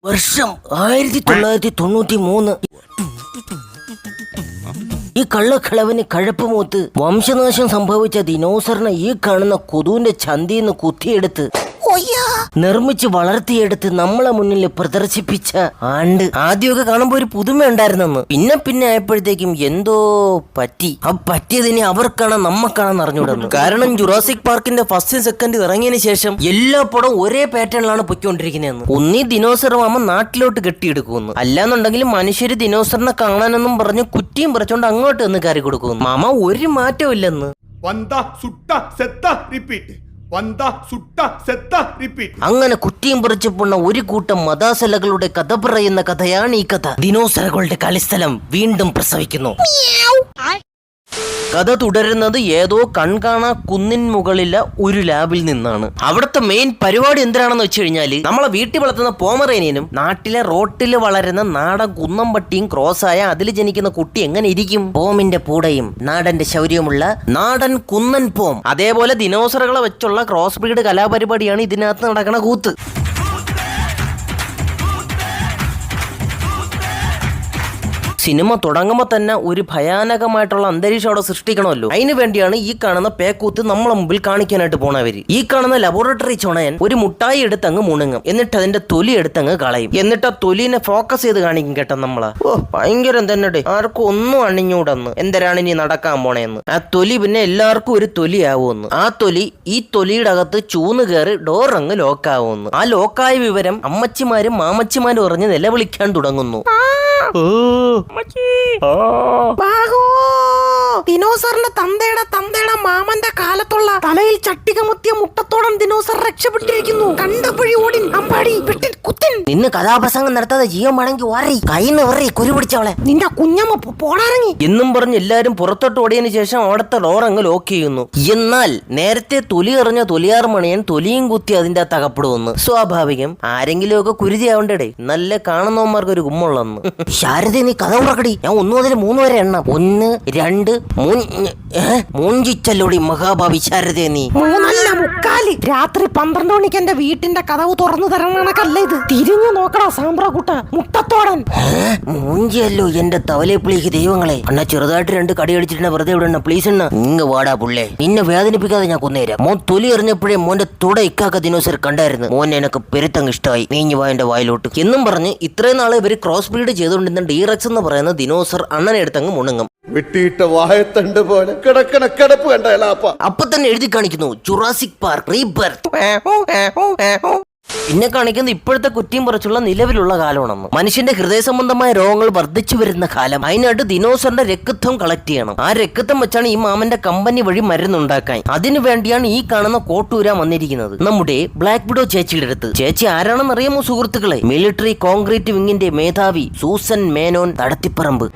വർഷം 1993. ഈ കള്ളക്കളവന് കഴപ്പുമൂത്ത് വംശനാശം സംഭവിച്ച ദിനോസറിനെ ഈ കാണുന്ന കൊതുവിന്റെ ചന്തിന്ന് കുത്തിയെടുത്ത് നിർമ്മിച്ച് വളർത്തിയെടുത്ത് നമ്മളെ മുന്നിൽ പ്രദർശിപ്പിച്ച ആണ്ട്. ആദ്യമൊക്കെ കാണുമ്പോ ഒരു പുതുമ ഉണ്ടായിരുന്നെന്ന്, പിന്നെ ആയപ്പോഴത്തേക്കും എന്തോ പറ്റി. ആ പറ്റിയതിനെ അവർക്കാണ് നമ്മക്കാണെന്ന് അറിഞ്ഞുവിടുന്നു. കാരണം ജുറാസിക് പാർക്കിന്റെ ഫസ്റ്റ് സെക്കൻഡ് ഇറങ്ങിയതിനു ശേഷം എല്ലാ പടവും ഒരേ പാറ്റേണിലാണ് പൊയ്ക്കൊണ്ടിരിക്കുന്നതെന്ന്. ഒന്നീ ദിനോസർ മാമ നാട്ടിലോട്ട് കെട്ടിയെടുക്കുമെന്ന്, അല്ലാന്നുണ്ടെങ്കിൽ മനുഷ്യര് ദിനോസറിനെ കാണാനെന്നും പറഞ്ഞ് കുറ്റിയും പറിച്ചോണ്ട് അങ്ങോട്ട് നിന്ന് കയറി കൊടുക്കുന്നു. മാമ ഒരു മാറ്റവും ഇല്ലെന്ന്. അങ്ങനെ കുറ്റിയും പറിച്ചപ്പോണ ഒരു കൂട്ടം മദാസലകളുടെ കഥ പറയുന്ന കഥയാണ് ഈ കഥ. ദിനോസറുകളുടെ കളിസ്ഥലം വീണ്ടും പ്രസവിക്കുന്നു. കഥ തുടരുന്നത് ഏതോ കൺകാണാ കുന്നിൻ മുകളിലെ ഒരു ലാബിൽ നിന്നാണ്. അവിടുത്തെ മെയിൻ പരിപാടി എന്തിനാണെന്ന് വെച്ച് കഴിഞ്ഞാല് നമ്മളെ വീട്ടിൽ വളർത്തുന്ന പോമറേനിയനും നാട്ടിലെ റോട്ടിൽ വളരുന്ന നാടൻ കുന്നംപട്ടിയും ക്രോസായ അതിൽ ജനിക്കുന്ന കുട്ടി എങ്ങനെ ഇരിക്കും? പോമിന്റെ പൂടയും നാടന്റെ ശൗര്യമുള്ള നാടൻ കുന്നൻ പോം. അതേപോലെ ദിനോസറുകളെ വെച്ചുള്ള ക്രോസ് ബ്രീഡ് കലാപരിപാടിയാണ് ഇതിനകത്ത് നടക്കണ കൂത്ത്. സിനിമ തുടങ്ങുമ്പോൾ തന്നെ ഒരു ഭയാനകമായിട്ടുള്ള അന്തരീക്ഷം അവിടെ സൃഷ്ടിക്കണമല്ലോ. അതിനു വേണ്ടിയാണ് ഈ കാണുന്ന പേക്കൂത്ത് നമ്മളെ മുമ്പിൽ കാണിക്കാനായിട്ട് പോണവര്. ഈ കാണുന്ന ലബോറട്ടറി ചുണയൻ ഒരു മുട്ടായി എടുത്തങ്ങ് മുണുങ്ങും, എന്നിട്ട് അതിന്റെ തൊലി എടുത്തങ്ങ് കളയും, എന്നിട്ട് ആ തൊലിനെ ഫോക്കസ് ചെയ്ത് കാണിക്കും കേട്ടോ നമ്മളെ. ഭയങ്കരം തന്നെ, ആർക്കും ഒന്നും അണിഞ്ഞൂടെന്ന്, എന്തരാണ് ഇനി നടക്കാൻ പോണേന്ന്. ആ തൊലി പിന്നെ എല്ലാവർക്കും ഒരു തൊലിയാവുമെന്ന്. ആ തൊലി ഈ തൊലിയുടെ അകത്ത് ചൂന്ന് കയറി ഡോർ അങ്ങ് ലോക്കാവുമെന്ന്. ആ ലോക്കായ വിവരം അമ്മച്ചിമാരും മാമച്ചിമാരും അറിഞ്ഞ് നിലവിളിക്കാൻ തുടങ്ങുന്നു. ദിനോസറിന്റെ തന്തയുടെ മാമന്റെ കാലത്തുള്ള തലയിൽ ചട്ടികമുത്തിയ മുട്ടത്തോളം ദിനോസർ രക്ഷപ്പെട്ടിരിക്കുന്നു. കണ്ടപഴി ഓടിൻ അമ്പാടി കുത്തൻ. നിന്ന് കഥാപ്രസംഗം നടത്താതെ ജീവൻ വേണമെങ്കിൽ ഓറി കൈന്ന് ഓറി കുരു പിടിച്ചവളെ നിന്റെ കുഞ്ഞമ്മ പോടാറങ്ങി എന്നും പറഞ്ഞ് എല്ലാരും പുറത്തോട്ട് ഓടിയതിനു ശേഷം അവിടുത്തെ ഡോർ അങ്ങ് ലോക്ക് ചെയ്യുന്നു. എന്നാൽ നേരത്തെ തൊലി എറിഞ്ഞ തൊലിയാർ മണിയൻ തൊലിയും കുത്തി അതിന്റെ തകപ്പെടുവന്ന്. സ്വാഭാവികം, ആരെങ്കിലും ഒക്കെ കുരുതിയാവണ്ടേ, നല്ല കാണുന്നവന്മാർക്ക് ഒരു ഗുമ്മുള്ളന്ന്. ശാരദ നീ കഥ ഉറക്കടി, ഞാൻ 1 മുതൽ 3 വരെ എണ്ണാം. 1 2 മൂഞ്ചിച്ചല്ലോടി മഹാഭാവി ശാരദ നീ. 3:45 രാത്രി 12 മണിക്ക് എന്റെ വീട്ടിന്റെ കഥവ് തുറന്നു തരണക്കല്ല ഇത്. തിരിഞ്ഞു നോക്കടാ സാമ്പ്രാക്കുട്ട മുട്ടത്തോടൻ. മൂഞ്ചിയല്ലോ എന്റെ തവലേപ്പിളിക്ക് ദൈവങ്ങളെ. അണ്ണ ചെറുതായിട്ട് 2 കടി അടിച്ചിട്ട് വെറുതെ വിടണ പ്ലീസ് എണ്ണ. ഇങ്ങ് വാടാ പുള്ളേ, നിന്നെ വേദനിപ്പിക്കാതെ ഞാൻ കൊന്നേരാം. മോൻ തൊലി എറിഞ്ഞപ്പോഴേ മോന്റെ തുട ഇക്കാക്ക ദിനോസർ കണ്ടായിരുന്നു. മോൻ എനക്ക് പെരുത്തങ്ങ് ഇഷ്ടമായി, നീഞ്ഞു വാ എന്റെ വായിലോട്ട് എന്നും പറഞ്ഞ് ഇത്രയും നാളെ ഇവര് ക്രോസ് ബ്രീഡ് ചെയ്തുകൊണ്ടിരുന്ന ഡീറക്സ് എന്ന് പറയുന്ന ദിനോസർ അണ്ണനെ എടുത്തങ്ങ് മുണുങ്ങും. വെട്ടിയിട്ട വായത്തണ്ട് പോലെ കിടക്കണ കിടപ്പ് കണ്ടപ്പ അപ്പൊ തന്നെ എഴുതി കാണിക്കുന്നു ജുറാസിക് പാർക്ക് റീബർത്ത്. പിന്നെ കാണിക്കുന്നത് ഇപ്പോഴത്തെ കുറ്റിയും പറിച്ചുള്ള നിലവിലുള്ള കാലമാണെന്ന്. മനുഷ്യന്റെ ഹൃദയ സംബന്ധമായ രോഗങ്ങൾ വർദ്ധിച്ചു വരുന്ന കാലം. അതിനായിട്ട് ദിനോസറിന്റെ രക്തം കളക്ട് ചെയ്യണം. ആ രക്തം വെച്ചാണ് ഈ മാമന്റെ കമ്പനി വഴി മരുന്നുണ്ടാക്കാൻ. അതിനു വേണ്ടിയാണ് ഈ കാണുന്ന കോട്ടൂരാൻ വന്നിരിക്കുന്നത് നമ്മുടെ ബ്ലാക്ക് വിഡോ ചേച്ചിയുടെ അടുത്ത്. ചേച്ചി ആരാണെന്ന് അറിയാമോ സുഹൃത്തുക്കളെ? മിലിറ്ററി കോൺക്രീറ്റ് വിങ്ങിന്റെ മേധാവി സൂസൻ മേനോൻ തടത്തിപ്പറമ്പ്.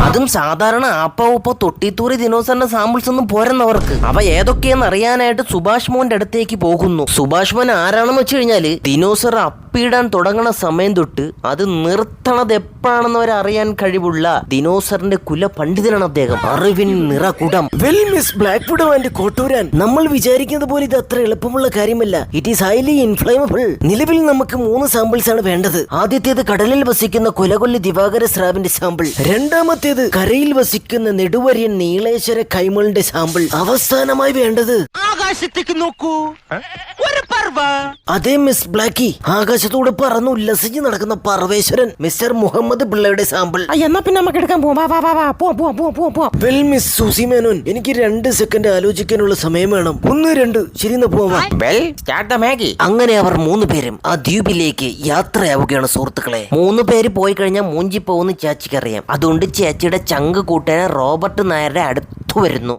അതും സാധാരണ ആപ്പ ഉപ്പ തൊട്ടിത്തൂറി ദിനോസറിന്റെ സാമ്പിൾസ് ഒന്നും പോരെന്നവർക്ക്. അവ ഏതൊക്കെയെന്ന് അറിയാനായിട്ട് സുഭാഷ് മോന്റെ അടുത്തേക്ക് പോകുന്നു. സുഭാഷ് മോൻ ആരാണെന്ന് വെച്ച് കഴിഞ്ഞാല് ദിനോസർ അപ്പിടാൻ തുടങ്ങണ സമയം തൊട്ട് അത് നിർത്തണത് എപ്പോഴാണെന്ന് വരെ അറിയാൻ കഴിവുള്ള ദിനോസറിന്റെ കുല പണ്ഡിതനാണ് അദ്ദേഹം. അറിവിൻ നിറകുടം. Well miss black widow and കോട്ടൂരാൻ, നമ്മൾ വിചാരിക്കുന്നത് പോലെ ഇത് അത്ര എളുപ്പമുള്ള കാര്യമല്ല. It is highly inflammable. നിലവിൽ നമുക്ക് 3 സാമ്പിൾസ് ആണ് വേണ്ടത്. ആദ്യത്തേത് കടലിൽ വസിക്കുന്ന കൊലകൊല്ലി ദിവാകര സ്രാവിന്റെ സാമ്പിൾ. രണ്ടാമത്തേത് കരയിൽ വസിക്കുന്ന നെടുവരിയൻ നീളേശ്വര കൈമളിന്റെ സാമ്പിൾ. അവസാനമായി വേണ്ടത് ആകാശത്തേക്ക് നോക്കൂ, ഒരു പർവ. അതേ മിസ് ബ്ലാക്കി, ആകാശത്തോട് പറന്ന് ഉല്ലസിച്ച് നടക്കുന്ന പർവേശ്വരൻ മിസ്റ്റർ മുഹമ്മദ് പിള്ളയുടെ സാമ്പിൾ. എന്നാ പിന്നെ നമുക്ക് എടുക്കാൻ പോവാം. വെൽ മിസ് സൂസി മേനോൻ, എനിക്ക് 2 സെക്കൻഡ് ആലോചിക്കാനുള്ള സമയം വേണം. 1 2 ശരി പോവാം. അങ്ങനെ അവർ 3 പേരും ആ ദ്വീപിലേക്ക് യാത്രയാവുകയാണ് സുഹൃത്തുക്കളെ. 3 പേര് പോയി കഴിഞ്ഞാൽ മൂഞ്ചി പോകുന്ന ചേച്ചിക്കറിയാം. അതുകൊണ്ട് ചേച്ചിയുടെ ചങ്ക് കൂട്ടനെ റോബർട്ട് നായരുടെ അടുത്തു വരുന്നു.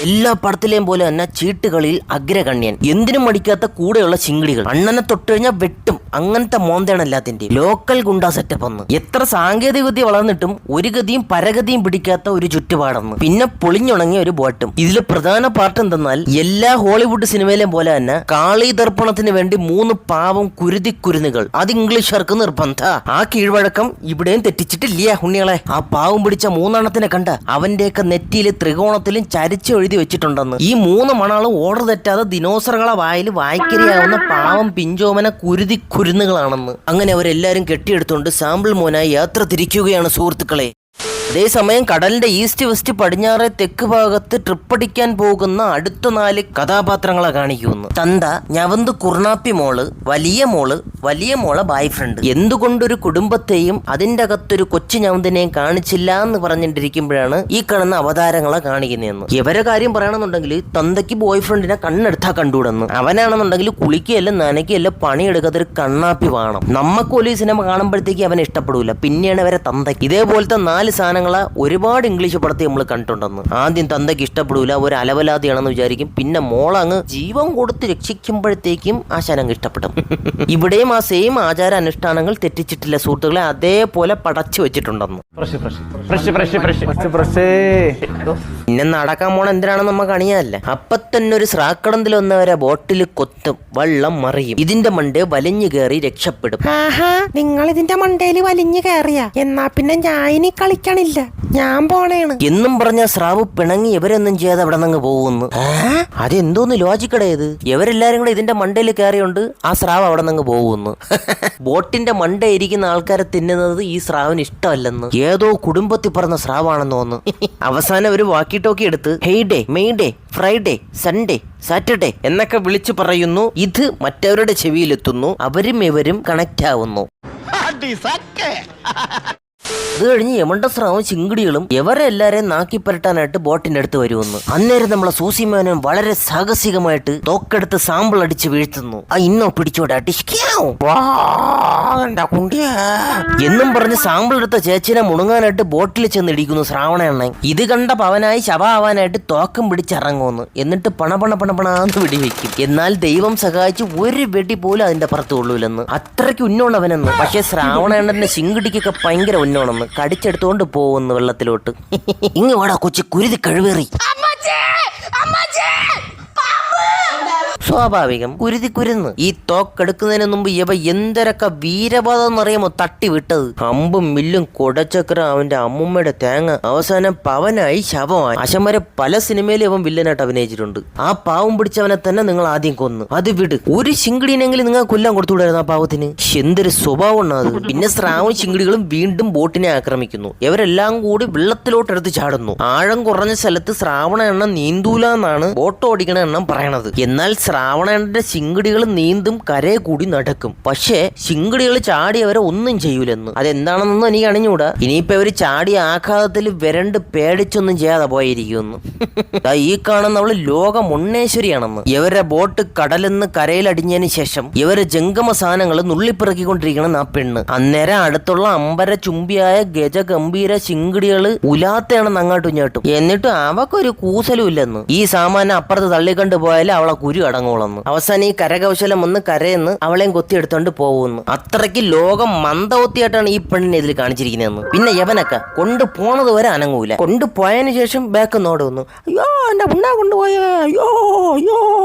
എല്ലാ പടത്തിലെയും പോലെ തന്നെ ചീട്ടുകളിൽ അഗ്രഗണ്യൻ, എന്തിനും മടിക്കാത്ത കൂടെയുള്ള ചിങ്കിടികൾ, അണ്ണനെ തൊട്ടുകഴിഞ്ഞാൽ വെട്ടും, അങ്ങനത്തെ മോന്തയാണ് എല്ലാത്തിന്റെ. ലോക്കൽ ഗുണ്ടാ സെറ്റപ്പ് എന്ന്. എത്ര സാങ്കേതിക വിദ്യ വളർന്നിട്ടും ഒരു ഗതിയും പരഗതിയും പിടിക്കാത്ത ഒരു ചുറ്റുപാടെന്ന്. പിന്നെ പൊളിഞ്ഞുണങ്ങിയ ഒരു ബോട്ടും. ഇതില് പ്രധാന പാർട്ട് എന്തെന്നാൽ എല്ലാ ഹോളിവുഡ് സിനിമയിലെയും പോലെ തന്നെ കാളി ദർപ്പണത്തിന് വേണ്ടി 3 പാവം കുരുതിക്കുരുന്നുകൾ. അത് ഇംഗ്ലീഷുകാർക്ക് നിർബന്ധ. ആ കീഴ്വഴക്കം ഇവിടെയും തെറ്റിച്ചിട്ടില്ല ഉണ്ണികളെ. ആ പാവം പിടിച്ച 3 എണ്ണത്തിനെ കണ്ട അവന്റെയൊക്കെ നെറ്റിയില് ത്രികോണത്തിലും ചരിച്ചൊഴി എഴുതി വെച്ചിട്ടുണ്ടെന്ന്. ഈ 3 മണാളും ഓർഡർ തെറ്റാതെ ദിനോസറുകളെ വായിൽ വായിക്കരിയാവുന്ന പാവം പിഞ്ചോമന കുരുന്നുകളാണെന്ന്. അങ്ങനെ അവരെല്ലാരും കെട്ടിയെടുത്തുകൊണ്ട് സാമ്പിൾ മോനായി യാത്ര തിരിക്കുകയാണ് സുഹൃത്തുക്കളെ. അതേസമയം കടലിന്റെ ഈസ്റ്റ് വെസ്റ്റ് പടിഞ്ഞാറെ തെക്ക് ഭാഗത്ത് ട്രിപ്പടിക്കാൻ പോകുന്ന അടുത്ത 4 കഥാപാത്രങ്ങളെ കാണിക്കുന്നു. തന്ത, ഞവന്ത് കുർണാപ്പി മോള്, വലിയ മോളെ ബോയ് ഫ്രണ്ട്. എന്തുകൊണ്ടൊരു കുടുംബത്തെയും അതിന്റെ അകത്തൊരു കൊച്ചു ഞവന്തിനെയും കാണിച്ചില്ല എന്ന് പറഞ്ഞിട്ടിരിക്കുമ്പോഴാണ് ഈ കാണുന്ന അവതാരങ്ങളെ കാണിക്കുന്നതെന്ന്. ഇവരെ കാര്യം പറയണമെന്നുണ്ടെങ്കിൽ തന്തയ്ക്ക് ബോയ് ഫ്രണ്ടിനെ കണ്ണെടുത്താൽ കണ്ടുവിടുന്നു. അവനാണെന്നുണ്ടെങ്കിൽ കുളിക്കുകയല്ല നനയ്ക്കുകയല്ല പണിയെടുക്കാത്തൊരു കണ്ണാപ്പി വേണം. നമ്മക്ക് ഒരു സിനിമ കാണുമ്പോഴത്തേക്ക് അവനെ ഇഷ്ടപ്പെടൂല. പിന്നെയാണ് അവരെ തന്തയ്ക്ക്. ഇതേപോലത്തെ 4 സാധനങ്ങളെ ഒരുപാട് ഇംഗ്ലീഷ് പടത്തിൽ നമ്മൾ കണ്ടിട്ടുണ്ടെന്ന്. ആദ്യം തന്തയ്ക്ക് ഇഷ്ടപ്പെടൂല, ഒരു അലവലാതിയാണെന്ന് വിചാരിക്കും. പിന്നെ മോളങ്ങ് ജീവൻ കൊടുത്ത് രക്ഷിക്കുമ്പോഴത്തേക്കും ആശാനങ്ങ് ഇഷ്ടപ്പെടും. ഇവിടെയും ആ സെയിം ആചാര അനുഷ്ഠാനങ്ങൾ തെറ്റിച്ചിട്ടില്ല സുഹൃത്തുക്കളെ, അതേപോലെ പടച്ചു വെച്ചിട്ടുണ്ടെന്ന്. പിന്നെ നടക്കാൻ പോണ എന്തിനാണെന്ന് നമ്മ കണിയല്ല. അപ്പൊ തന്നെ ഒരു സ്രാക്കടന്തിൽ വന്നവരെ ബോട്ടിൽ കൊത്തും, വെള്ളം മറിയും. ഇതിന്റെ മണ്ടേ വലിഞ്ഞു കയറി രക്ഷപ്പെടും. ആഹാ, നിങ്ങൾ ഇതിന്റെ മണ്ടയില് വലിഞ്ഞു കയറിയ എന്നാ പിന്നെ ഞാനിനി കളിക്കണില്ല, ഞാൻ പോണേണ് എന്നും പറഞ്ഞ സ്രാവ് പിണങ്ങി ഇവരൊന്നും ചെയ്യാതെ അവിടെ നിന്ന് പോകുന്നു. അതെന്തോന്ന് ലോജിക്കടേത്? ഇവരെല്ലാരും കൂടെ ഇതിന്റെ മണ്ടയിൽ കയറിയോണ്ട് ആ സ്രാവ് അവിടെ നിന്ന് പോകുന്നു. ബോട്ടിന്റെ മണ്ട ഇരിക്കുന്ന ആൾക്കാരെ തിന്നുന്നത് ഈ സ്രാവിന് ഇഷ്ടമല്ലെന്ന്. ഏതോ കുടുംബത്തിൽ പറഞ്ഞ സ്രാവാണെന്ന് തോന്നുന്നു. അവസാനം ഒരു വാക്കി ടോക്കി എടുത്ത് ഹെയ്ഡേ, മെയ്ഡേ, ഫ്രൈഡേ, സൺഡേ, സാറ്റർഡേ എന്നൊക്കെ വിളിച്ചു പറയുന്നു. ഇത് മറ്റവരുടെ ചെവിയിലെത്തുന്നു. അവരും ഇവരും കണക്ട് ആവുന്നു. അത് കഴിഞ്ഞ് യമണ്ട സ്രാവും ചിങ്കിടികളും ഇവരെല്ലാരെയും നാക്കിപ്പരട്ടാനായിട്ട് ബോട്ടിന്റെ അടുത്ത് വരുമെന്ന്. അന്നേരം നമ്മളെ സൂസിമാനും വളരെ സാഹസികമായിട്ട് തോക്കെടുത്ത് സാമ്പിൾ അടിച്ച് വീഴ്ത്തുന്നു. ഇന്നോ പിടിച്ചോടാ എന്നും പറഞ്ഞ് സാമ്പിൾ എടുത്ത ചേച്ചിനെ മുണുങ്ങാനായിട്ട് ബോട്ടിൽ ചെന്ന് ഇടിക്കുന്നു ശ്രാവണ എണ്ണ. ഇത് കണ്ട പവനായി ശവ ആവാനായിട്ട് തോക്കം പിടിച്ചിറങ്ങുമെന്ന്. എന്നിട്ട് പണാന്ന് വെടിവെക്കും. എന്നാൽ ദൈവം സഹായിച്ച് ഒരു വെടി പോലും അതിന്റെ പുറത്ത് കൊള്ളൂലെന്ന്. അത്രയ്ക്ക് ഉന്നോണവനെന്ന്. പക്ഷെ ശ്രാവണ എണ്ണന്റെ ചിങ്കിടിക്കൊക്കെ ഭയങ്കര ഉന്നോണെന്ന്. കടിച്ചെടുത്തോണ്ട് പോകുന്നു വെള്ളത്തിലോട്ട്. ഇങ്ങ് വാടാ കൊച്ചു കുരുതി കഴിവേറി. സ്വാഭാവികം കുരുന്ന്. ഈ തോക്കെടുക്കുന്നതിന് മുമ്പ് ഇവ എന്തരൊക്കെ വീരപാതം എന്നറിയാമോ തട്ടി വിട്ടത്. അമ്പും മില്ലും കൊടച്ചക്ര അവന്റെ അമ്മുമ്മയുടെ തേങ്ങ. അവസാനം പവനായി ശവമായി. അശമരെ പല സിനിമയിലും അവൻ വില്ലനായിട്ട് അഭിനയിച്ചിട്ടുണ്ട്. ആ പാവം പിടിച്ചവനെ തന്നെ നിങ്ങൾ ആദ്യം കൊന്നു. അത് വിട്, ഒരു ചിങ്കിടിനെങ്കിലും നിങ്ങൾ കൊല്ലാൻ കൊടുത്തുകൂടായിരുന്നു ആ പാവത്തിന്. എന്തൊരു സ്വഭാവം അത്. പിന്നെ സ്രാവും ചിങ്കിടികളും വീണ്ടും ബോട്ടിനെ ആക്രമിക്കുന്നു. ഇവരെല്ലാം കൂടി വെള്ളത്തിലോട്ട് എടുത്ത് ചാടുന്നു. ആഴം കുറഞ്ഞ സ്ഥലത്ത് ശ്രാവണ എണ്ണം നീന്തൂല എന്നാണ് ബോട്ട് ഓടിക്കണ എണ്ണം പറയണത്. എന്നാൽ ശ്രാവണന്റെ ചിങ്കിടികൾ നീന്തും, കരയെ കൂടി നടക്കും. പക്ഷേ ചിങ്കിടികൾ ചാടി അവരെ ഒന്നും ചെയ്യൂലെന്ന്. അതെന്താണെന്നൊന്നും എനിക്ക് അണിഞ്ഞൂടാ. ഇനിയിപ്പോ ഇവര് ചാടിയ ആഘാതത്തിൽ വരണ്ട് പേടിച്ചൊന്നും ചെയ്യാതെ പോയിരിക്കുമെന്ന്. ഈ കാണുന്നവള് ലോക മുണ്ണേശ്വരിയാണെന്ന്. ഇവരുടെ ബോട്ട് കടലിന്ന് കരയിലടിഞ്ഞതിന് ശേഷം ഇവര് ജംഗമ സാധനങ്ങൾ നുള്ളിപ്പിറക്കിക്കൊണ്ടിരിക്കണം ആ പെണ്ണ്. അന്നേരം അടുത്തുള്ള അമ്പര ചുംബിയായ ഗജഗംഭീര ചിങ്കിടികള് ഉലാത്തയാണെന്ന് അങ്ങോട്ടും ഇങ്ങോട്ടും. എന്നിട്ടും അവക്കൊരു കൂസലും ഇല്ലെന്ന്. ഈ സാമാനം അപ്പുറത്ത് തള്ളിക്കണ്ടു പോയാലും അവളെ കുരു അടങ്ങോളന്ന്. അവസാനം ഈ കരകൗശലം ഒന്ന് കരയെന്ന് അവളെയും കൊത്തിയെടുത്തോണ്ട് പോകുന്നു. അത്രയ്ക്ക് ലോകം മന്ദവത്തിയായിട്ടാണ് ഈ പെണ്ണിനെ ഇതിൽ കാണിച്ചിരിക്കുന്നതെന്ന്. പിന്നെ യവനൊക്കെ കൊണ്ടുപോണത് വരെ അനങ്ങൂല. കൊണ്ടുപോയതിനു ശേഷം ബാക്ക് നോടുന്നു. അയ്യോ എന്റെ ഉണ്ണ കൊണ്ടുപോയേ, അയ്യോ അയ്യോ.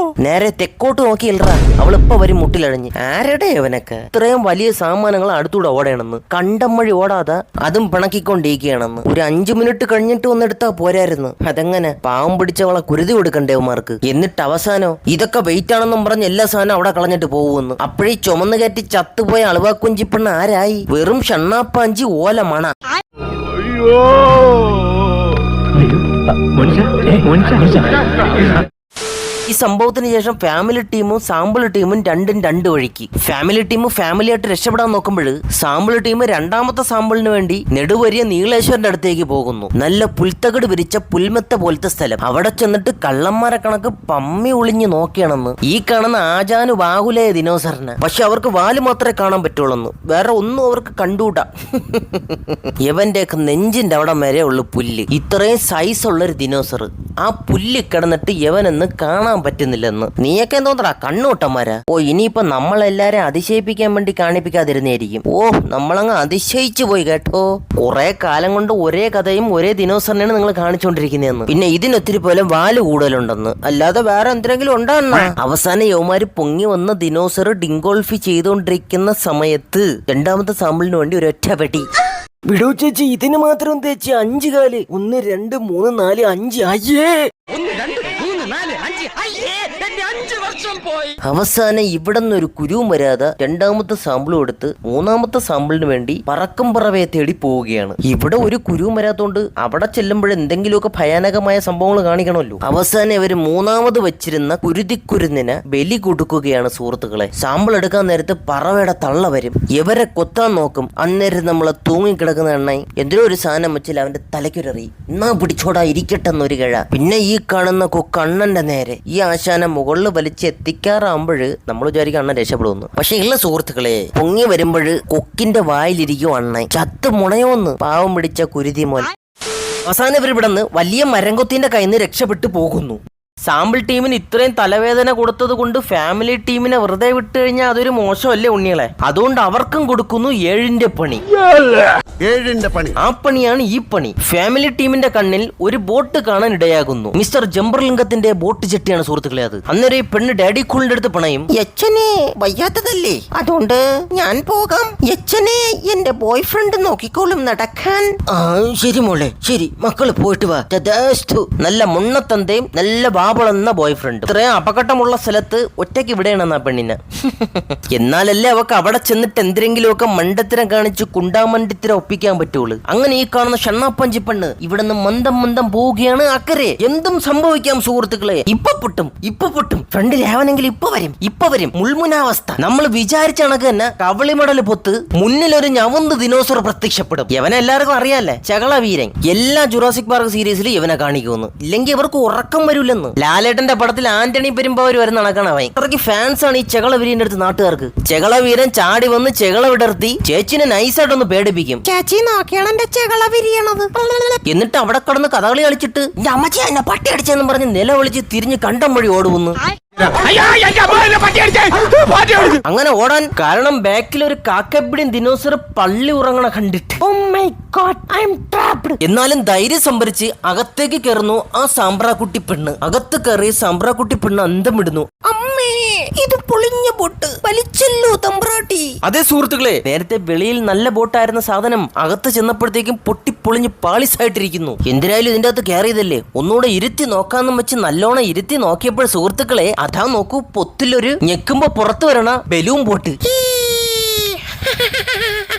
നേരെ തെക്കോട്ട് നോക്കിയില്ലറ, അവളിപ്പോ വരും മുട്ടിലഴിഞ്ഞ്. ആരുടെ യവനൊക്കെ ഇത്രയും വലിയ സാമാനങ്ങൾ അടുത്തൂടെ ഓടണമെന്ന്. കണ്ടം വഴി ഓടാതെ അതും പിണക്കിക്കൊണ്ടിരിക്കുകയാണെന്ന്. ഒരു 5 മിനിറ്റ് കഴിഞ്ഞിട്ട് ഒന്നെടുത്താ പോരായിരുന്നു. അതെങ്ങനെ പാവം പിടിച്ചവളെ കുരുതി കൊടുക്കണ്ടേവന്മാർക്ക്. എന്നിട്ട് അവസാനോ ഇതൊക്കെ വെയിറ്റ് ആണെന്നും പറഞ്ഞ് എല്ലാ സാധനം അവിടെ കളഞ്ഞിട്ട് പോകുന്നു. അപ്പോഴേ ചുമന്ന് കയറ്റി ചത്തുപോയ അളുവാക്കുഞ്ചിപ്പെണ്ണ ആരായി? വെറും ഷണ്ണാപ്പാഞ്ചി ഓല മണ. ഈ സംഭവത്തിന് ശേഷം ഫാമിലി ടീമും സാമ്പിൾ ടീമും രണ്ടും 2 വഴിക്ക്. ഫാമിലി ടീം ഫാമിലിയായിട്ട് രക്ഷപ്പെടാൻ നോക്കുമ്പോൾ സാമ്പിൾ ടീം രണ്ടാമത്തെ സാമ്പിളിന് വേണ്ടി നെടുവരിയ നീളേശ്വരന്റെ അടുത്തേക്ക് പോകുന്നു. നല്ല പുൽത്തകട് വിരിച്ച പുൽമെത്ത പോലത്തെ സ്ഥലം. അവിടെ ചെന്നിട്ട് കള്ളന്മാരെ കണക്ക് പമ്മി ഒളിഞ്ഞു നോക്കിയാണെന്ന് ഈ കാണുന്ന ആജാനു ബാഹുലയ ദിനോസറിനെ. പക്ഷെ അവർക്ക് വാല് മാത്രമേ കാണാൻ പറ്റുള്ളൂ, വേറെ ഒന്നും അവർക്ക് കണ്ടുകൂടാ. ഇവന്റെയൊക്കെ നെഞ്ചിന്റെ അവിടെ വരെ ഉള്ളു പുല്ല്. ഇത്രയും സൈസ് ഉള്ളൊരു ദിനോസർ ആ പുല്ല് കിടന്നിട്ട് യവനെന്ന് കാണാൻ പറ്റുന്നില്ലെന്ന്. നീയൊക്കെ എന്തോന്നടാ കണ്ണൂട്ടന്മാരാ? ഇനിയിപ്പൊ നമ്മളെല്ലാരും അതിശയിപ്പിക്കാൻ വേണ്ടി കാണിപ്പിക്കാതിരുന്നായിരിക്കും. നമ്മളങ്ങ് അതിശയിച്ചു പോയി കേട്ടോ. കുറെ കാലം കൊണ്ട് ഒരേ കഥയും ഒരേ ദിനോസറിനെയാണ് നിങ്ങൾ കാണിച്ചുകൊണ്ടിരിക്കുന്നതെന്ന്. പിന്നെ ഇതിനൊത്തിരി പോലെ വാല് കൂടുതലുണ്ടെന്ന്, അല്ലാതെ വേറെ എന്തെങ്കിലും ഉണ്ടാകുന്ന. അവസാനം യവന്മാര് പൊങ്ങി വന്ന ദിനോസർ ഡിങ്കോൾഫി ചെയ്തുകൊണ്ടിരിക്കുന്ന സമയത്ത് രണ്ടാമത്തെ സാമ്പിളിന് വേണ്ടി ഒരു ഒറ്റ വെടി. വിടോ ചേച്ചി, ഇതിന് മാത്രം തേച്ചി 5 കാല്. 1 2 3 4 5. അയ്യേ അവസാനം ഇവിടെ നിന്നൊരു കുരുവും വരാതെ രണ്ടാമത്തെ സാമ്പിളും എടുത്ത് മൂന്നാമത്തെ സാമ്പിളിന് വേണ്ടി പറക്കം പറവയെ തേടി പോവുകയാണ്. ഇവിടെ ഒരു കുരുവും വരാത്തോണ്ട് അവിടെ ചെല്ലുമ്പോൾ എന്തെങ്കിലുമൊക്കെ ഭയാനകമായ സംഭവങ്ങൾ കാണിക്കണമല്ലോ. അവസാനം ഇവര് മൂന്നാമത് വെച്ചിരുന്ന കുരുതിക്കുരുന്നിനെ ബലി കൊടുക്കുകയാണ് സുഹൃത്തുക്കളെ. സാമ്പിൾ എടുക്കാൻ നേരത്ത് പറവയുടെ തള്ള വരും, ഇവരെ കൊത്താൻ നോക്കും. അന്നേരം നമ്മളെ തൂങ്ങിക്കിടക്കുന്ന എണ്ണ എന്തിനോ ഒരു സാധനം വെച്ചില്ല അവന്റെ തലയ്ക്കൊരറി, എന്നാ പിടിച്ചോടാ ഇരിക്കട്ടെന്നൊരു കിഴ. പിന്നെ ഈ കാണുന്ന കൊക്കണ്ണന്റെ നേരെ ഈ ആശാനെ മുകളിൽ വലിച്ച് എത്തിക്കാറാകുമ്പോഴ് നമ്മൾ വിചാരിക്കും അണ്ണൻ രക്ഷപ്പെടുമെന്ന്. പക്ഷെ ഇല്ല സുഹൃത്തുക്കളെ, പൊങ്ങി വരുമ്പോഴ് കൊക്കിന്റെ വായിലിരിക്കും അണ്ണൻ. ചത്ത് മുണയോന്ന് പാവം പിടിച്ച കുരുതി മോൻ. അവസാനം ഇവർ ഇവിടെ നിന്ന് വലിയ മരംകൊത്തിന്റെ കയ്യിൽ നിന്ന് രക്ഷപ്പെട്ടു പോകുന്നു. സാമ്പിൾ ടീമിന് ഇത്രയും തലവേദന കൊടുത്തത് കൊണ്ട് ഫാമിലി ടീമിനെ വെറുതെ വിട്ട് കഴിഞ്ഞാൽ അതൊരു മോശമല്ലേ ഉണ്ണികളെ. അതുകൊണ്ട് അവർക്കും കൊടുക്കുന്നു 7ന്റെ പണി. 7ന്റെ പണി. ആ പണിയാണ് ഈ പണി. ഫാമിലി ടീമിന്റെ കണ്ണിൽ ഒരു ബോട്ട് കാണാൻ ഇടയാകുന്നു. മിസ്റ്റർ ജംബർലിംഗത്തിന്റെ ബോട്ട് ചെട്ടിയാണ് സുഹൃത്തുക്കളെ അത്. അന്നേരം ഈ പെണ്ണ് ഡാഡി കൂളിന്റെ അടുത്ത് പണയും, യച്ചനെ വയ്യാത്തതല്ലേ, അതുകൊണ്ട് ഞാൻ പോകാം, യച്ചനെ എന്റെ ബോയ് ഫ്രണ്ട് നോക്കിക്കോളും നടക്കാൻ. ആ ശരി മോളെ, ശരി മക്കള് പോയിട്ട് വാ. നല്ല മുണ്ണത്തന്തയും നല്ല ബാബളെന്ന ബോയ് ഫ്രണ്ട്. ഇത്രയും അപകടമുള്ള സ്ഥലത്ത് ഒറ്റയ്ക്ക് ഇവിടെയാണെന്നാ പെണ്ണിന്. എന്നാലല്ലേ അവക്ക് അവിടെ ചെന്നിട്ട് എന്തെങ്കിലുമൊക്കെ മണ്ടത്തിരം കാണിച്ച് കുണ്ടാമണ്ടിത്തിരം ഒപ്പിക്കാൻ പറ്റുള്ളൂ. അങ്ങനെ ഈ കാണുന്ന ഷണ്ണാപ്പഞ്ചി പെണ്ണ് ഇവിടെ നിന്ന് മന്ദം പോവുകയാണ് അക്കരെ. എന്തും സംഭവിക്കാം സുഹൃത്തുക്കളെ. ഇപ്പൊ പൊട്ടും ഫ്രണ്ട് രാവനെങ്കിൽ ഇപ്പൊ വരും മുൾമുനാവസ്ഥ. നമ്മൾ വിചാരിച്ച കണക്ക് തന്നെ കവളിമടല് പൊത്ത് മുന്നിൽ ഒരു ഞവന്ത് ദിനോസർ പ്രത്യക്ഷപ്പെടും. ഇവനെ എല്ലാവർക്കും അറിയാല്ലേ, ചകള വീരൻ. എല്ലാ ജുറാസിക് പാർക്ക് സീരീസിലും ഇവനെ കാണിക്കുന്നു. ഇല്ലെങ്കിൽ ഇവർക്ക് ഉറക്കം വരില്ലെന്ന്. ലാലേട്ടന്റെ പടത്തിൽ ആന്റണി പെരുമ്പാവൂർ വരുന്ന നടക്കണം അവൻ. അത്രയ്ക്ക് ഫാൻസ് ആണ് ഈ ചെകള വീരന്റെ അടുത്ത് നാട്ടുകാർക്ക്. ചെകള വീരൻ ചാടി വന്ന് ചെകള വിടർത്തി ചേച്ചിനെ നൈസായിട്ടൊന്ന് പേടിപ്പിക്കും. ചേച്ചി നോക്കിയാണ് എന്റെ ചെകള വിരിയണത്. എന്നിട്ട് അവിടെ കടന്ന് കഥകളി കളിച്ചിട്ട് അമ്മച്ചി എന്നെ പട്ടി അടിച്ചെന്ന് പറഞ്ഞ് നിലവിളിച്ച് തിരിഞ്ഞ് കണ്ടം വഴി ഓടുന്നു. അങ്ങനെ ഓടാൻ കാരണം ബാക്കിൽ ഒരു കാക്കപ്പിടിയും ദിനോസർ പള്ളി ഉറങ്ങണ കണ്ടിട്ട്. എന്നാലും ധൈര്യം സംഭരിച്ച് അകത്തേക്ക് കയറുന്നു ആ സാമ്പ്രാക്കുട്ടി പെണ്ണ്. അകത്ത് കയറി സാമ്പ്രാക്കുട്ടി പെണ്ണ് അന്തം വിടുന്നു. അമ്മേ, ഇത് പൊളിഞ്ഞ ബോട്ട് വലിച്ചല്ലോ തമ്പ്രാട്ടി. അതേ സുഹൃത്തുക്കളെ, നേരത്തെ വെളിയിൽ നല്ല ബോട്ടായിരുന്ന സാധനം അകത്ത് ചെന്നപ്പോഴത്തേക്കും പൊട്ടിപ്പൊളിഞ്ഞ് പാളിസായിട്ടിരിക്കുന്നു. എന്തിനായാലും ഇതിന്റെ അകത്ത് കയറിയതല്ലേ, ഒന്നുകൂടെ ഇരുത്തി നോക്കാന്നും വെച്ച് നല്ലോണം ഇരുത്തി നോക്കിയപ്പോൾ സുഹൃത്തുക്കളെ അതാ നോക്കൂ, പൊത്തിലൊരു ഞെക്കുമ്പോ പുറത്തു വരണ ബലൂൺ ബോട്ട്.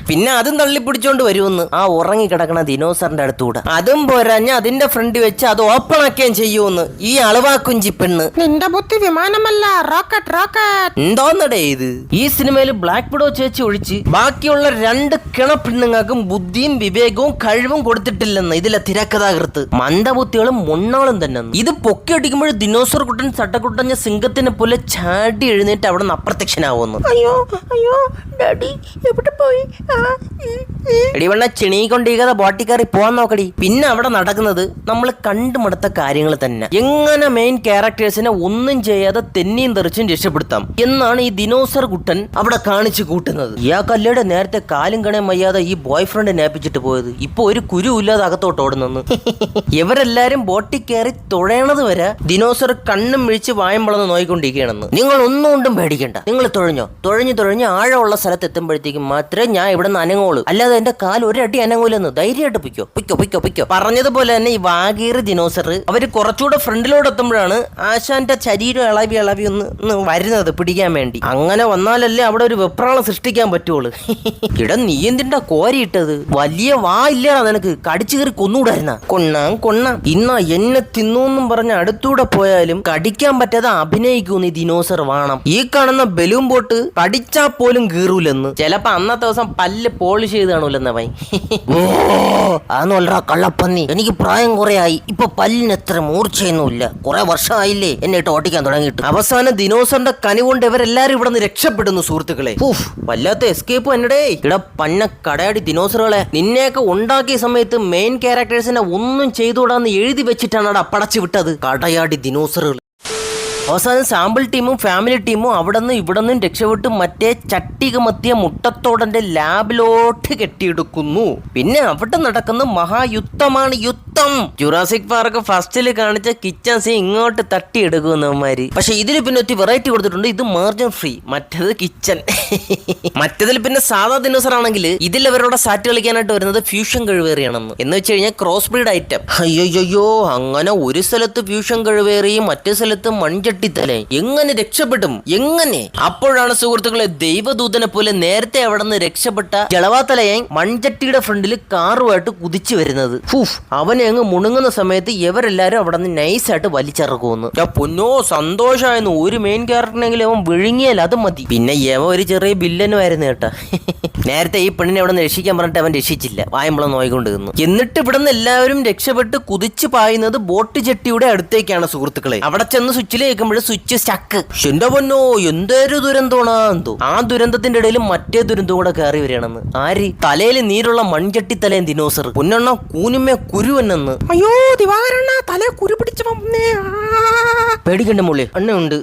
പിന്നെ അതും തള്ളിപ്പിടിച്ചോണ്ട് വരുമെന്ന് ആ ഉറങ്ങിക്കിടക്കണ ദിനോസറിന്റെ അടുത്തൂടെ. അതും പോരാഞ്ഞ അതിന്റെ ഫ്രണ്ട് വെച്ച് അത് ഓപ്പൺ ആക്കുകയും ചെയ്യുമെന്ന് ഈ അളവാക്കുഞ്ചി പെണ്ണ്. നിന്റെ ബുദ്ധി വിമാനമല്ല, റോക്കറ്റ്. എന്തോന്നടേ ഇത്? ഈ സിനിമയിൽ ബ്ലാക്ക് വിഡോ ചേച്ചി ഒഴിച്ച് ബാക്കിയുള്ള 2 കിണപ്പെണ്ണുങ്ങൾക്കും ബുദ്ധിയും വിവേകവും കഴിവും കൊടുത്തിട്ടില്ലെന്ന് ഇതിലെ തിരക്കഥാകൃത്ത്. മന്ദബുദ്ധികളും മുണ്ണാളും തന്നെ. ഇത് പൊക്കിയടിക്കുമ്പോൾ ദിനോസർ കുട്ടൻ ചട്ടക്കുട്ടഞ്ഞ സിംഗത്തിനെ പോലെ ചാടി എഴുന്നേറ്റ് അവിടെ നിന്ന് അപ്രത്യക്ഷനാവുന്നു. അയ്യോ ഡാഡി എവിടെ പോയി? എടിവണ്ണ ചെണി കൊണ്ടിരിക്കാതെ ബോട്ടി കയറി പോവാൻ നോക്കടി. പിന്നെ അവിടെ നടക്കുന്നത് നമ്മൾ കണ്ടുമടുത്ത കാര്യങ്ങൾ തന്നെ. എങ്ങനെ മെയിൻ ക്യാരക്ടേഴ്സിനെ ഒന്നും ചെയ്യാതെ തെന്നിയും തെറിച്ചും രക്ഷപ്പെടുത്താം എന്നാണ് ഈ ദിനോസർ കുട്ടൻ അവിടെ കാണിച്ചു കൂട്ടുന്നത്. ആ കല്ലയുടെ നേരത്തെ കാലും കണയും വയ്യാതെ ഈ ബോയ് ഫ്രണ്ട് നേപ്പിച്ചിട്ട് പോയത് ഇപ്പൊ ഒരു കുരു ഇല്ലാതെ അകത്തോട്ട് ഓടുന്നു. ഇവരെല്ലാരും ബോട്ടിൽ കയറി തുഴയണത് വരെ ദിനോസർ കണ്ണും മിഴിച്ച് വായം വളർന്ന് നോയിക്കൊണ്ടിരിക്കുകയാണെന്ന്. നിങ്ങൾ ഒന്നും കൊണ്ടും പേടിക്കണ്ട. നിങ്ങൾ തുഴഞ്ഞ് ആഴമുള്ള സ്ഥലത്ത് എത്തുമ്പോഴത്തേക്കും മാത്രമേ ഞാൻ ഇവിടെ നിന്ന് അനങ്ങോളൂ, അല്ലാതെ എന്റെ കാൽ ഒരടി അനങ്ങൂലെന്ന്. ധൈര്യമായിട്ട് പൊയ്ക്കോ. പറഞ്ഞതുപോലെ തന്നെ ഈ വാഗീർ ദിനോസർ അവര് കുറച്ചുകൂടെ ഫ്രണ്ടിലോട്ട് എത്തുമ്പോഴാണ് ആശാന്റെ ശരീരം ഇളവി ഒന്ന് വരുന്നത് പിടിക്കാൻ വേണ്ടി. അങ്ങനെ വന്നാലല്ലേ അവിടെ ഒരു വെപ്രാളം സൃഷ്ടിക്കാൻ പറ്റുള്ളൂ. നീ എന്തിണ്ടാ കോരിയിട്ടത്? വലിയ വാ ഇല്ലടാ നിനക്ക്, കടിച്ചു കയറി കൊന്നുകൂടായിരുന്ന. കൊണ്ണ ഇന്ന എന്നെ തിന്നൂന്നും പറഞ്ഞ അടുത്തൂടെ പോയാലും കടിക്കാൻ പറ്റാതെ അഭിനയിക്കുന്നു ഈ ദിനോസർ വേണം. ഈ കാണുന്ന ബലൂൺ ബോട്ട് കടിച്ചാ പോലും കീറൂലെന്ന്. ചിലപ്പോ അന്നത്തെ ദിവസം പല്ല് പോളിഷ് ചെയ്ത് കാണൂലെന്ന പൈ. അതൊന്നുമല്ലടാ കള്ളപ്പന്നി, എനിക്ക് പ്രായം കുറെ ആയി, ഇപ്പൊ പല്ലിന് എത്ര മൂർച്ചയൊന്നുമില്ല, കുറെ വർഷമായില്ലേ എന്നെ ഇട്ട് ഓട്ടിക്കാൻ തുടങ്ങിയിട്ട്. അവസാനം ദിനോസറിന്റെ കനി കൊണ്ട് ഇവരെല്ലാരും ഇവിടെ നിന്ന് രക്ഷപ്പെടുന്നു സുഹൃത്തുക്കളെ. വല്ലാത്ത എസ്കേപ്പ് എന്നടേ. പന്ന കടയാടി ദിനോസറുകളെ, നിന്നെയൊക്കെ ഉണ്ടാക്കിയ സമയത്ത് മെയിൻ ക്യാരക്ടേഴ്സിനെ ഒന്നും ചെയ്തുകൂടാന്ന് എഴുതി വെച്ചിട്ടാണ് അവിടെ അപ്പടച്ചു വിട്ടത് കടയാടി ദിനോസറുകൾ. അവസാനം സാമ്പിൾ ടീമും ഫാമിലി ടീമും അവിടെ നിന്ന് ഇവിടെ നിന്നും രക്ഷപ്പെട്ട് മറ്റേ ചട്ടികമത്തിയ മുട്ടത്തോടന്റെ ലാബിലോട്ട് കെട്ടിയെടുക്കുന്നു. പിന്നെ അവിടെ നടക്കുന്ന മഹായുദ്ധമാണ്. യുദ്ധം കുത്തം. ജുറാസിക് പാർക്ക് ഫസ്റ്റില് കാണിച്ച കിച്ചൺ സീൻ ഇങ്ങോട്ട് തട്ടിയെടുക്കുന്നവന്മാര്. പക്ഷെ ഇതിൽ പിന്നെ ഒത്തിരി വെറൈറ്റി കൊടുത്തിട്ടുണ്ട്. ഇത് മാർജിൻ ഫ്രീ, മറ്റേത് കിച്ചൺ. മറ്റേതിൽ പിന്നെ സാധാ ദിനോസർ ആണെങ്കിൽ ഇതിൽ അവരോട് സാറ്റ് കളിക്കാനായിട്ട് വരുന്നത് ഫ്യൂഷൻ കഴിവേറിയാണെന്ന്. എന്ന് വെച്ച് കഴിഞ്ഞാൽ ക്രോസ് ബ്രീഡ് ഐറ്റം. അയ്യോയ്യോ, അങ്ങനെ ഒരു സ്ഥലത്ത് ഫ്യൂഷൻ കഴിവേറിയും മറ്റേ സ്ഥലത്ത് മൺചട്ടിത്തലേ. എങ്ങനെ രക്ഷപ്പെടും? എങ്ങനെ? അപ്പോഴാണ് സുഹൃത്തുക്കളെ ദൈവദൂതനെ പോലെ നേരത്തെ അവിടെ നിന്ന് രക്ഷപ്പെട്ട ജളവാത്തലയായി മൺചട്ടിയുടെ ഫ്രണ്ടിൽ കാറുമായിട്ട് കുതിച്ചു വരുന്നത്. അവനെ അങ്ങ് മുണുങ്ങുന്ന സമയത്ത് ഇവരെല്ലാരും അവിടെ നിന്ന് നൈസായിട്ട് വലിച്ചിറക്കുമെന്ന്. പൊന്നോ, സന്തോഷമായിരുന്നു. ഒരു മെയിൻ ക്യാരക്ടറിനെങ്കിലും അവൻ വിഴുങ്ങിയാൽ അത് മതി. പിന്നെ യവൻ ഒരു ചെറിയ ബില്ലനുമായിരുന്നു കേട്ടാ. നേരത്തെ ഈ പെണ്ണിനെ അവിടെ നിന്ന് രക്ഷിക്കാൻ പറഞ്ഞിട്ട് അവൻ രക്ഷിച്ചില്ല, വായമ്പളം നോയിക്കൊണ്ട് നിന്നു. എന്നിട്ട് ഇവിടെ നിന്ന് എല്ലാവരും രക്ഷപ്പെട്ട് കുതിച്ചു പായുന്നത് ബോട്ട് ജെട്ടിയുടെ അടുത്തേക്കാണ് സുഹൃത്തുക്കളെ. അവിടെ ചെന്ന് സ്വിച്ചിൽ കേൾക്കുമ്പോൾ സ്വിച്ച് സ്റ്റക്ക്. എന്റെ പൊന്നോ, എന്തൊരു ദുരന്തമാണോ എന്തോ. ആ ദുരന്തത്തിന്റെ ഇടയിൽ മറ്റേ ദുരന്തം കൂടെ കയറി വരികയാണെന്ന്. ആര്? തലയിൽ നീരുള്ള മൺചട്ടി തലയും ദിനോസർ. പൊന്നെണ്ണ കൂനുമേ കുരുവെന്നെന്ന്. അയ്യോ ദിവാകരണ്ണ, തല കുരു പിടിച്ച പേടിക്കണ്ട മുള്ളി, അണ്ണുണ്ട്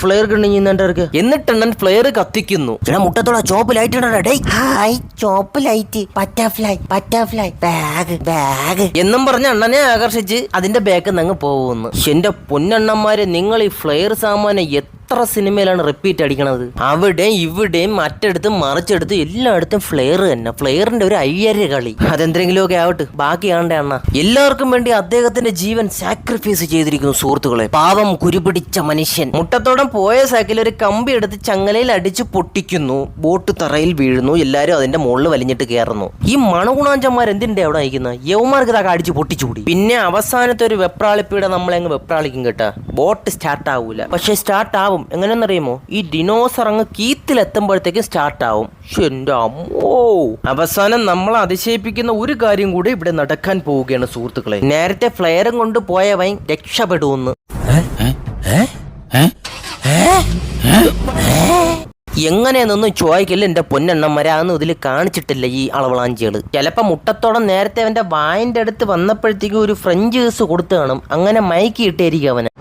ഫ്ലെയർ കണ്ടിർക്ക്. എന്നിട്ട് അണ്ണൻ ഫ്ലെയർ കത്തിക്കുന്നു. മുട്ടത്തോടെ ചോപ്പ് ലൈറ്റ് ചോപ്പ് ലൈറ്റ്, ബട്ടർഫ്ലൈ ബാഗ് എന്നും പറഞ്ഞ അണ്ണനെ ആകർഷിച്ച് അതിന്റെ ബാക്ക് അങ്ങ് പോകുന്നു. എന്റെ പൊന്നണ്ണന്മാരെ, നിങ്ങൾ ഈ ഫ്ലെയർ സാമാനം എത്ര സിനിമയിലാണ് റിപ്പീറ്റ് അടിക്കണത്? അവിടെയും ഇവിടെയും മറ്റെടുത്തും മറിച്ചെടുത്ത് എല്ലായിടത്തും ഫ്ലെയർ തന്നെ. ഫ്ലെയറിന്റെ ഒരു അയ്യര കളി. അതെന്തെങ്കിലും ഒക്കെ ആവട്ടെ, ബാക്കിയാണ്ടേ അണ്ണ. എല്ലാവർക്കും വേണ്ടി അദ്ദേഹത്തിന്റെ ജീവൻ സാക്രിഫൈസ് ചെയ്തിരിക്കുന്നു സുഹൃത്തുക്കളെ. പാവം കുരുപിടിച്ച മനുഷ്യൻ. മുട്ടത്തോടം പോയ സൈക്കിൾ ഒരു കമ്പി എടുത്ത് ചങ്ങലയിൽ അടിച്ച് പൊട്ടിക്കുന്നു. ബോട്ട് തറയിൽ വീഴുന്നു. എല്ലാരും അതിന്റെ മുകളിൽ വലിഞ്ഞിട്ട് കയറുന്നു. ഈ മണഗുണാഞ്ചന്മാർ എന്തിന്റെ അവിടെ അയക്കുന്നത്? യവന്മാർക്ക് ഇതൊക്കെ അടിച്ച് പൊട്ടിച്ചുകൂടി. പിന്നെ അവസാനത്തെ ഒരു വെപ്രാളിപ്പിയുടെ നമ്മളെങ്ങ് വെപ്രാളിക്കും കേട്ടാ. ബോട്ട് സ്റ്റാർട്ട് ആവൂല, പക്ഷെ സ്റ്റാർട്ട് ആവും. എങ്ങനെയെന്നറിയുമോ? ഈ ഡിനോസർ അങ്ങ് കീത്തിലെത്തുമ്പോഴത്തേക്കും സ്റ്റാർട്ട് ആവും. എന്റെ അമ്മോ, അവസാനം നമ്മൾ അതിശയിപ്പിക്കുന്ന ഒരു കാര്യം കൂടി ഇവിടെ നടക്കാൻ പോവുകയാണ് സുഹൃത്തുക്കളെ. നേരത്തെ ഫ്ലെയറും കൊണ്ട് പോയവൻ രക്ഷപ്പെടുമെന്ന്. എങ്ങനെയെന്നൊന്നും ചോദിക്കില്ല എന്റെ പൊന്നെണ്ണന്മാരെ. അതൊന്നും ഇതിൽ കാണിച്ചിട്ടില്ല ഈ അളവളാഞ്ചികള്. ചിലപ്പോ മുട്ടത്തോളം നേരത്തെ അവന്റെ വായന്റെ അടുത്ത് വന്നപ്പോഴത്തേക്കും ഒരു ഫ്രഞ്ച് ജ്യൂസ് കൊടുത്തു കാണും. അങ്ങനെ മയക്കി ഇട്ടായിരിക്കും അവനെ.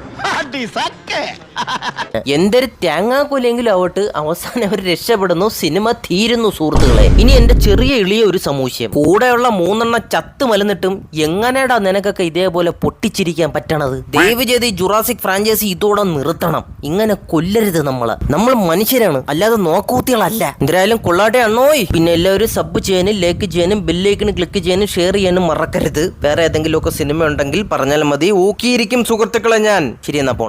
എന്തൊരു തേങ്ങാക്കൊലെങ്കിലും ആവട്ടെ, അവസാനം അവർ രക്ഷപ്പെടുന്നു. സിനിമ തീരുന്നു സുഹൃത്തുക്കളെ. ഇനി എന്റെ ചെറിയ എളിയ ഒരു സംശയം. കൂടെയുള്ള 3 ചത്ത് മലന്നിട്ടും എങ്ങനെയാടാ നിനക്കൊക്കെ ഇതേപോലെ പൊട്ടിച്ചിരിക്കാൻ പറ്റണത്? ദയവ് ചെയ്ത് ഈ ജുറാസിക് ഫ്രാഞ്ചൈസി ഇതോടെ നിർത്തണം. ഇങ്ങനെ കൊല്ലരുത് നമ്മള്. നമ്മൾ മനുഷ്യരാണ്, അല്ലാതെ നോക്കൂത്തികളല്ല. എന്തായാലും കൊള്ളാട്ടെ അണ്ണോയ്. പിന്നെ എല്ലാവരും സബ് ചെയ്യാനും ലൈക്ക് ചെയ്യാനും ബെല്ലൈക്കന് ക്ലിക്ക് ചെയ്യാനും ഷെയർ ചെയ്യാനും മറക്കരുത്. വേറെ ഏതെങ്കിലുമൊക്കെ സിനിമ ഉണ്ടെങ്കിൽ പറഞ്ഞാൽ മതി. ഊക്കിയിരിക്കും സുഹൃത്തുക്കളെ ഞാൻ. ശരി എന്നാ പോണം.